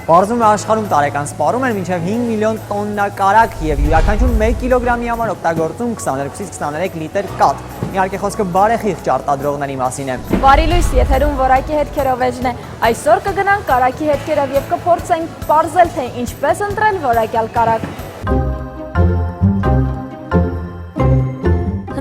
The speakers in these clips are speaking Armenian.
Պարզվում է աշխարհում տարեկան սպառում են մինչև 5 միլիոն տոննա կարագ եւ յուրաքանչյուր 1 կիլոգրամի համար օգտագործում 22-ից 23 լիտր կաթ։ Իհարկե խոսքը բարեխիղճ արտադրողների մասին է։ Բարի լույս, եթերում որակի հետքերով էջն է։ Այսօր կգնանք կարագի հետքերով եւ կփորձենք պարզել, թե ինչպես ընտրել որակյալ կարագ։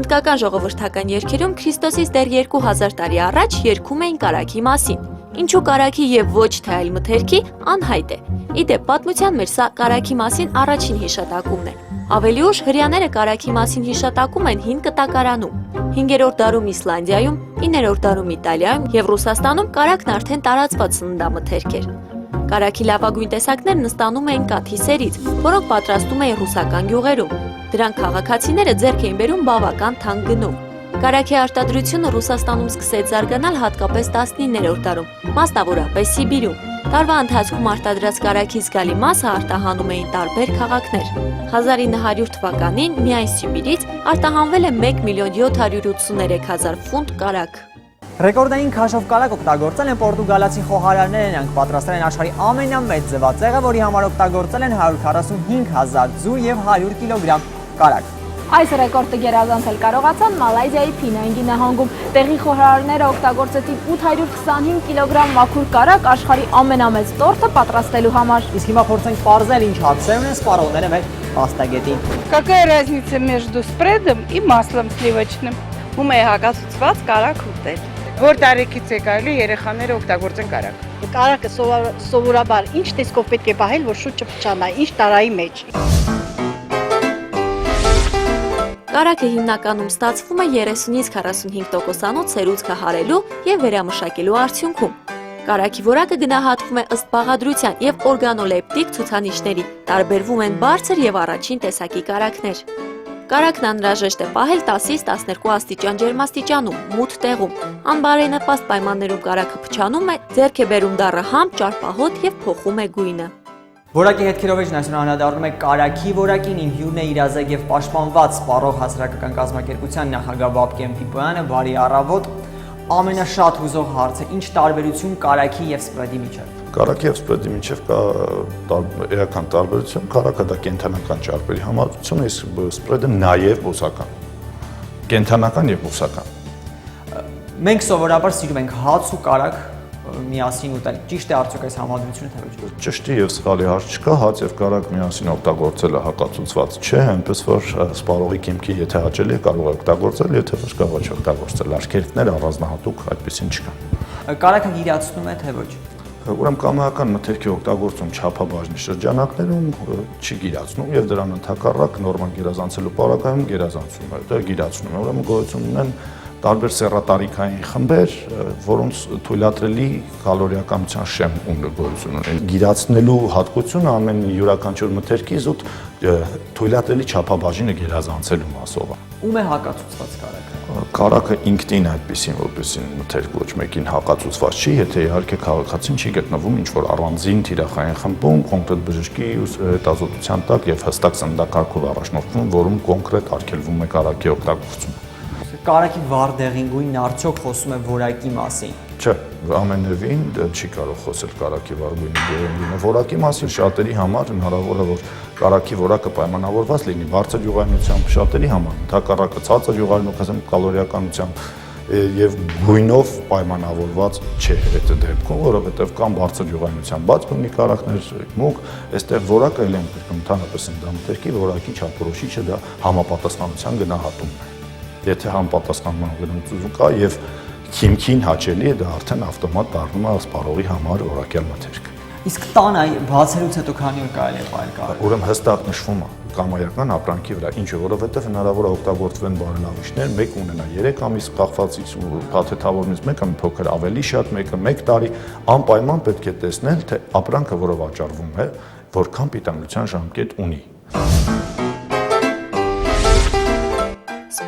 Հնդկական ժողովրդական երգերում Քրիստոսից դեռ 2000 տարի առաջ երգում էին կարագի մասին։ Ինչու կարագի եւ ոչ թե այլ մթերքի անհայտ է։ Իդեպ պատմության մեջ սա կարագի մասին առաջին հիշատակումն է։ Ավելի ուշ հրեաները կարագի մասին հիշատակում են հին կտակարանում։ 5-րդ դարում Իսլանդիայում, 9-րդ դարում Իտալիայում եւ Ռուսաստանում կարագն արդեն տարածված սննդամթերք էր։ Կարագի լավագույն տեսակներն ստանում էին կաթի սերից, որոնք պատրաստում էին ռուսական գյուղերում։ Դրանք քաղաքացիները ձեռք էին բերում բավական թանկ գնով։ Կարագի արտադրությունը Ռուսաստանում սկսեց զարգանալ հատկապես 19-րդ դարում, մասնավորապես Սիբիրում։ Տարվա ընթացքում արտադրած կարագի զգալի մասը արտահանում էին տարբեր քաղաքներ։ 1900 թվականին միայն Սիբիրից արտահանվել է 1 միլիոն 783 հազար ֆունտ կարագ։ Ռեկորդային քաշով կարագ օգտագործել են պորտուգալացի խոհարարները, նրանք պատրաստել են աշխարհի ամենամեծ ձվածեղը, որի համար օգտագործել են 145 հազար ձու եւ 100 կիլոգրամ կարագ։ Այս ռեկորդը գերազանցել կարողացան Մալայզիայի Փինանգի նահանգում։ Տեղի խոհարարները օգտագործեցին 825 կիլոգրամ մաքուր կարագ աշխարհի ամենամեծ տորտը պատրաստելու համար։ Իսկ հիմա փորձենք պարզել ինչ հարցեր ունեն սպառողները մեր փաստագետին։ Какая разница между спредом и маслом сливочным? Ում է հակացուցված կարագ ուտել։ Որ տարեկից է կարելի երեխաները օգտագործեն կարագ։ Կարագը սովորաբար ինչ տեսքով պետք է պահել, որ շուտը չփչանա, ինչ տարայի մեջ։ Կարագը հիմնականում ստացվում է 30-ից 45%-անոց սերուցքը հարելու եւ վերամշակելու արդյունքում։ Կարագի որակը գնահատվում է ըստ բաղադրության եւ օրգանոլեպտիկ ցուցանիշների, տարբերվում են բարձր եւ առաջին տեսակի կարագներ։ Կարագն անհրաժեշտ է պահել 10-ից 12 աստիճան ջերմաստիճանում, մութ տեղում։ Անբարենպաստ պայմաններում կարագը փչանում է, ձեռք է բերում դառը համբ, ճարպահոտ եւ փոխում է գույնը։ Որակի հետքերով էջն այսօր անդրադառնում է կարագի որակին, իմ հյուրն է իրազեկ եւ պաշտպանված սպառող հասարակական կազմակերպության նախագահ Բաբկեն Պիպոյանը, բարի առավոտ։ Ամենաշատ հուզող հարցը՝ ինչ տարբերություն կարագի եւ սպրեդի միջեւ։ Կարագի եւ սպրեդի միջեւ կա էական տարբերություն, կարագը դա կենթանական ճարպերի համադրություն է, իսկ սպրեդը նաեւ բուսական։ Կենթանական եւ բուսական։ Մենք սովորաբար սիրում ենք հաց ու կարագ միասին ուտել։ Ճիշտ է արդյոք այս համադրությունը թե ոչ։ Ճշտի եւ սխալի հարց չկա, հաց եւ կարագ միասին օգտագործելը հակացուցված չէ, այնպես որ սպառողի կեմքի եթե հաճելի է կարող է օգտագործել, եթե ոչ կարող է օգտագործել։ Արգելքներ առանձնահատուկ այդպեսին չկան։ Կարագը գիրացնում է թե ոչ։ Ուրեմն կամայական մթերքի օգտագործում չափաբաժնի շրջանակներում չի գիրացնում եւ դրան ընդհակառակ նորմալ գերազանցելու պարագայում գերազանցում է, դա գիրացնում է։ Ուրեմն գոյություն ունեն տարբեր սեռատարիքային խմբեր, որոնց թույլատրելի կալորիականության շեմ գոյություն ունեն։ Գիրացնելու հատկությունը ամեն յուրաքանչյուր մթերքի զուտ թույլատրելի չափաբաժինը գերազանցելու մասով է։ Ում է հակացուցված կարագը։ Կարագը ինքնին այդպեսին, որպեսին մթերք ոչ մեկին հակացուցված չի, եթե իհարկե քաղաքացին չի գտնվում ինչ-որ առանձին թիրախային խմբում, կոնկրետ բժշկի հետազոտության տակ եւ հստակ սննդակարգով առաջնորդվում, որում կոնկրետ արգելվում է կարագի օգտագործումը։ Կարագի վառ դեղին արդյոք խոսում է որակի մասին։ Չէ, ամենևին չի կարող խոսել կարագի վառ դեղին որակի մասին, շատերի համար հնարավոր է որ կարագի որակը պայմանավորված լինի բարձր յուղայնությամբ, շատերի համար ընդհակառակը ցածր յուղայնությամբ, կալորիականությամբ եւ գույնով պայմանավորված չէ այդ դեպքում, որովհետեւ կան բարձր յուղայնությամբ բաց գույնի կարագներ, մուգ, այստեղ որակը էլ ենք ընդհանրապես ընդամթերքի որակի չափորոշիչը դա համապատասխանության գնահատումն է։ Եթե համապատասխանման գնահատություն կա եւ քիմքին հաճելի է, դա արդեն ավտոմատ դառնում է սպառողի համար որակյալ մթերք։ Իսկ տանը բացելուց հետո քանի օր կարելի է պահել կարագը։ Ուրեմն հստակ նշվում է կամայական ապրանքի վրա, ինչը որովհետեւ հնարավոր է օգտագործվեն բարելավիչներ, մեկը ունենա 3 ամիս կախվածից ու փաթեթավորումից մեկը մի փոքր ավելի շատ, մեկը 1 տարի, անպայման պետք է տեսնել, թե ապրանքը, որը վաճառվում է, որքան պիտանության ժամկետ ունի։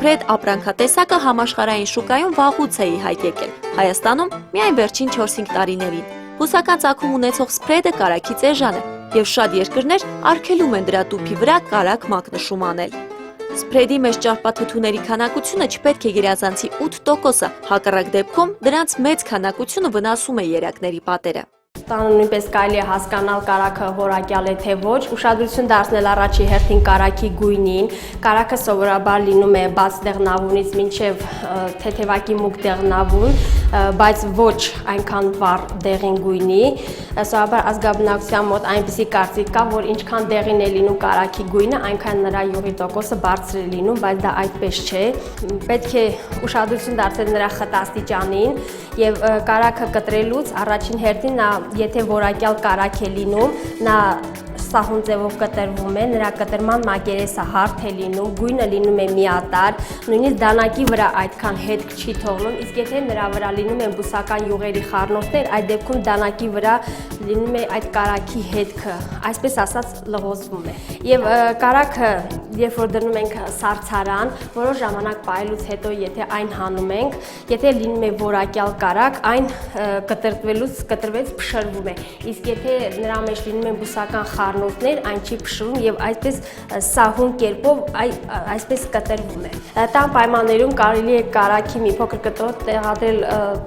Սպրեդ ապրանքատեսակը համաշխարհային շուկայում վաղուց է ի հայտ եկել, Հայաստանում միայն վերջին 4-5 տարիներին։ Բուսական ծագում ունեցող սպրեդը կարագից էժան է, եւ շատ երկրներ արգելում են դրա տուփի վրա կարագ մակնշում անել։ Սպրեդի մեջ ճարպաթթուների քանակությունը չպետք է գերազանցի 8%-ը, հակառակ դեպքում դրանց մեծ քանակությունը վնասում է երակների պատերը։ Տանը նույնպես կարելի է հասկանալ կարագը որակյալ է թե ոչ, ուշադրություն դարձնել առաջի հերթին կարագի գույնին։ Կարագը սովորաբար լինում է բաց դեղնավունից մինչև թեթևակի մուգ դեղնավուն, բայց ոչ այնքան վառ դեղին գույնի։ Սովորաբար ազգաբնակության մոտ այնպիսի կարծիք կա, որ ինչքան դեղին է լինում կարագի գույնը, այնքան նրա յուղի տոկոսը բարձր է լինում, բայց դա այդպես չէ։ Պետք է ուշադրություն դարձնել նրա խտաստիճանին եւ կարագը կտրելուց առաջին հերթին նա եթե որակյալ կարագ է լինում, նա սահուն ձևով կտրվում է, նրա կտրման մակերեսը հարթ է լինում, գույնը լինում է միատարր, նույնիսկ դանակի վրա այդքան հետք չի թողնում, իսկ եթե նրա վրա լինում են բուսական յուղերի խառնուրդներ, այդ դեպքում դանակի վրա լինում է այդ կարագի հետքը, այսպես ասած լղոզվում է։ Եվ կարագը, երբ որ դնում ենք սառցարան, որոշ ժամանակ պահելուց հետո եթե այն հանում ենք, եթե լինում է որակյալ կարագ, այն կտրվեց փշրվում է, իսկ եթե նրա մեջ լինում են բուսական խառնուրդներ, այն չի փշրում եւ այսպես սահուն կերպով այսպես կտրվում է։ Տան պայմաններում կարելի է կարագի մի փոքր կտրոտ տեղադրել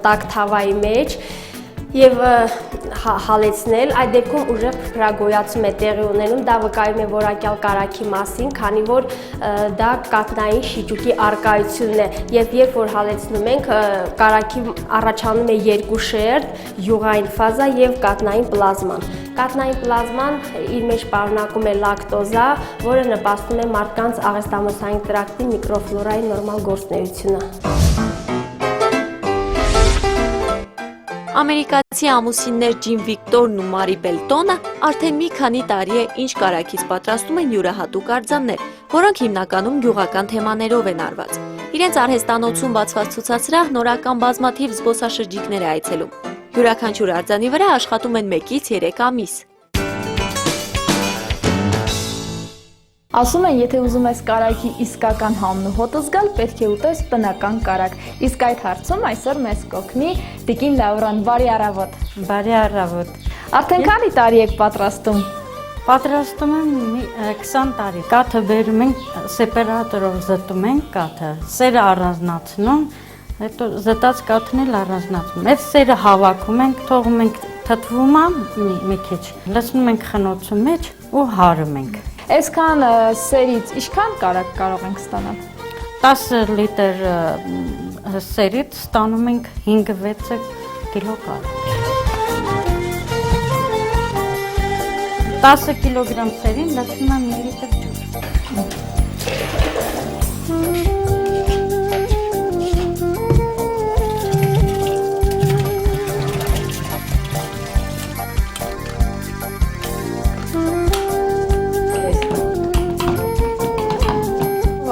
տաք թավայի մեջ եւ հալեցնել, այդ դեպքում ուժեղ փրփրագոյացում է տեղի ունենում, դա վկայում է որակյալ կարագի մասին, քանի որ դա կաթնային շիճուկի առկայությունն է եւ երբ որ հալեցնում ենք, կարագի առաջանում է երկու շերտ, յուղային ֆազա եւ կաթնային պլազման։ Կաթնային պլազման իր մեջ պարունակում է լակտոզա, որը նպաստում է մարդկանց աղեստամոսային տրակտի միկրոֆլորայի նորմալ գործունեությունը։ Ամերիկացի ամուսիններ Ջիմ Վիկտորն ու Մարի Բելտոնը արդեն մի քանի տարի է ինչ կարագից պատրաստում են յուրահատուկ արձաններ, որոնք հիմնականում գյուղական թեմաներով են արված։ Իրենց արհեստանոցում բացված ցուցասրահ նորական բազմաթիվ զբոսաշրջիկներ է այցելում։ Յուրաքանչյուր արձանի վրա աշխատում են 1-ից 3 ամիս։ Ասում են, եթե ուզում ես կարագի իսկական համն ու հոտը զգալ, պետք է ուտես տնական կարագ։ Իսկ այդ հարցում այսօր մեզ կօգնի Տիկին Լավրան, բարի առավոտ։ Բարի առավոտ։ Արդեն քանի տարի եք պատրաստում։ Պատրաստում եմ 20 տարի։ Կաթը բերում ենք սեպարատորով զտում ենք կաթը, սերը առանձնացնում, հետո զտած կաթն էլ առանձնացնում։ Այդ սերը հավաքում ենք, թողում ենք թթվում մի քիչ, լցնում ենք խնոցու մեջ ու հարում ենք։ Այսքան սերից ինչքան կարագ կարող ենք ստանալ։ 10 լիտր սերից ստանում ենք 5-6 կիլո կարագ։ 10 կիլոգրամ սերին լցնում եմ 1 լիտր ջուր։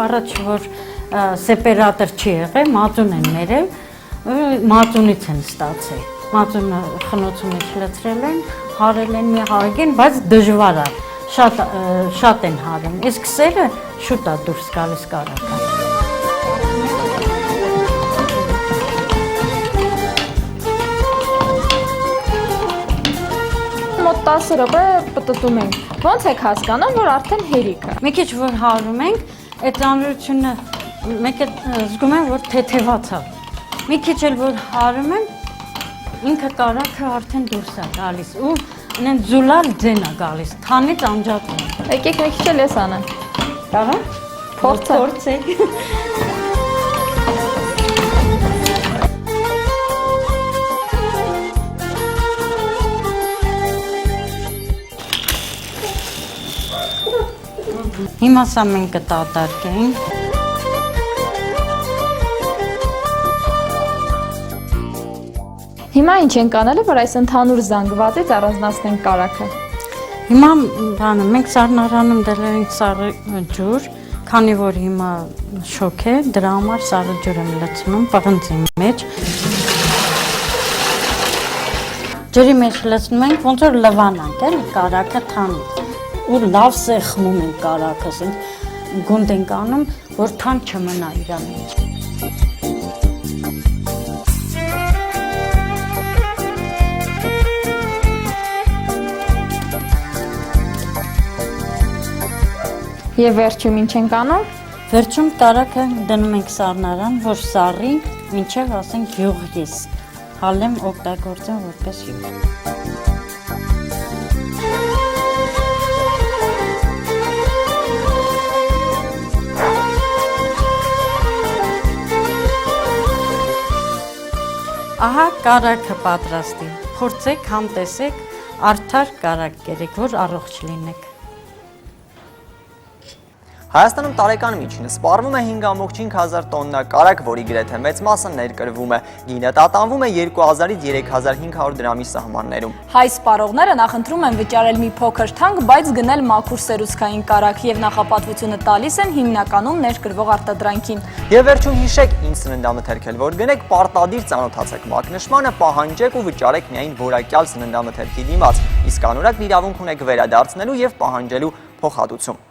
Առաջ որ սեպարատոր չի եղել, մածուն են ներել, մածունից են ստացել։ Մածունը խնոցու մեջ լցրել են, հարել են մի հարգին, բայց դժվար է, շատ են հարում, իսկ սերը շուտ է դուրս գալիս կարագը։ Մոտ 10 րոպե պտտում ենք։ Ոնց եք հասկանում, որ արդեն հերիք է։ Մի քիչ որ հարում ենք, այդ ծանրությունը մեկը զգում եմ, որ թեթևաց է։ Մի քիչ էլ որ հարում եմ, ինքը կարագը արդեն դուրս է գալիս ու նեն զուլալ ձեն է գալիս, թանից անջատում։ Եկեք մի քիչ էլ ես անեմ։ Կարա՞։ Փորձեք։ Հիմա սա մենք կտատարկենք։ Հիմա ինչ ենք անելը, որ այս ընդհանուր զանգվածից առանձնացնենք կարագը։ Հիմա բանը մենք սառնարանում դրել ենք սառը ջուր, քանի որ հիմա շոկ է, դրա համար սառը ջուր եմ լցնում պղնձի մեջ։ Ջրի մեջ լցնում ենք, ոնց որ լվանանք, էլի կարագը թանից։ Ու լավ սեղմում ենք կարագս, գունդ ենք անում, որ թան չմնա իրա մեջ։ Եվ վերջում ինչ ենք անում։ Վերջում կարագը դնում ենք սառնարան, որ սառի, մինչև ասենք յուղիս հալեմ օգտագործեմ որպես հյուր։ Ահա կարագը պատրաստի, փորձեք, համտեսեք, արդար կարագ կերեք, որ առողջ լինեք։ Հայաստանում տարեկան միջինը սպառվում է 5,5 տոննա կարագ, որի գրեթե մեծ մասը ներկրվում է։ Գինը տատանվում է 2000-ից 3500 դրամի սահմաններում։ Հայ սպառողները նախընտրում են վճարել մի փոքր թանկ, բայց գնել մաքուր սերուցքային կարագ եւ նախապատվությունը տալիս են հիմնականում ներկրվող արտադրանքին։ Եվ վերջում հիշեք, ինչ սննդամթերք էլ որ գնեք, պարտադիր ծանոթացեք մակնշմանը, պահանջեք ու վճարեք միայն որակյալ սննդամթերքի դիմաց, իսկ անորակ իրավունք ունեք վերադարձնելու եւ պահանջելու փոխհատուցում։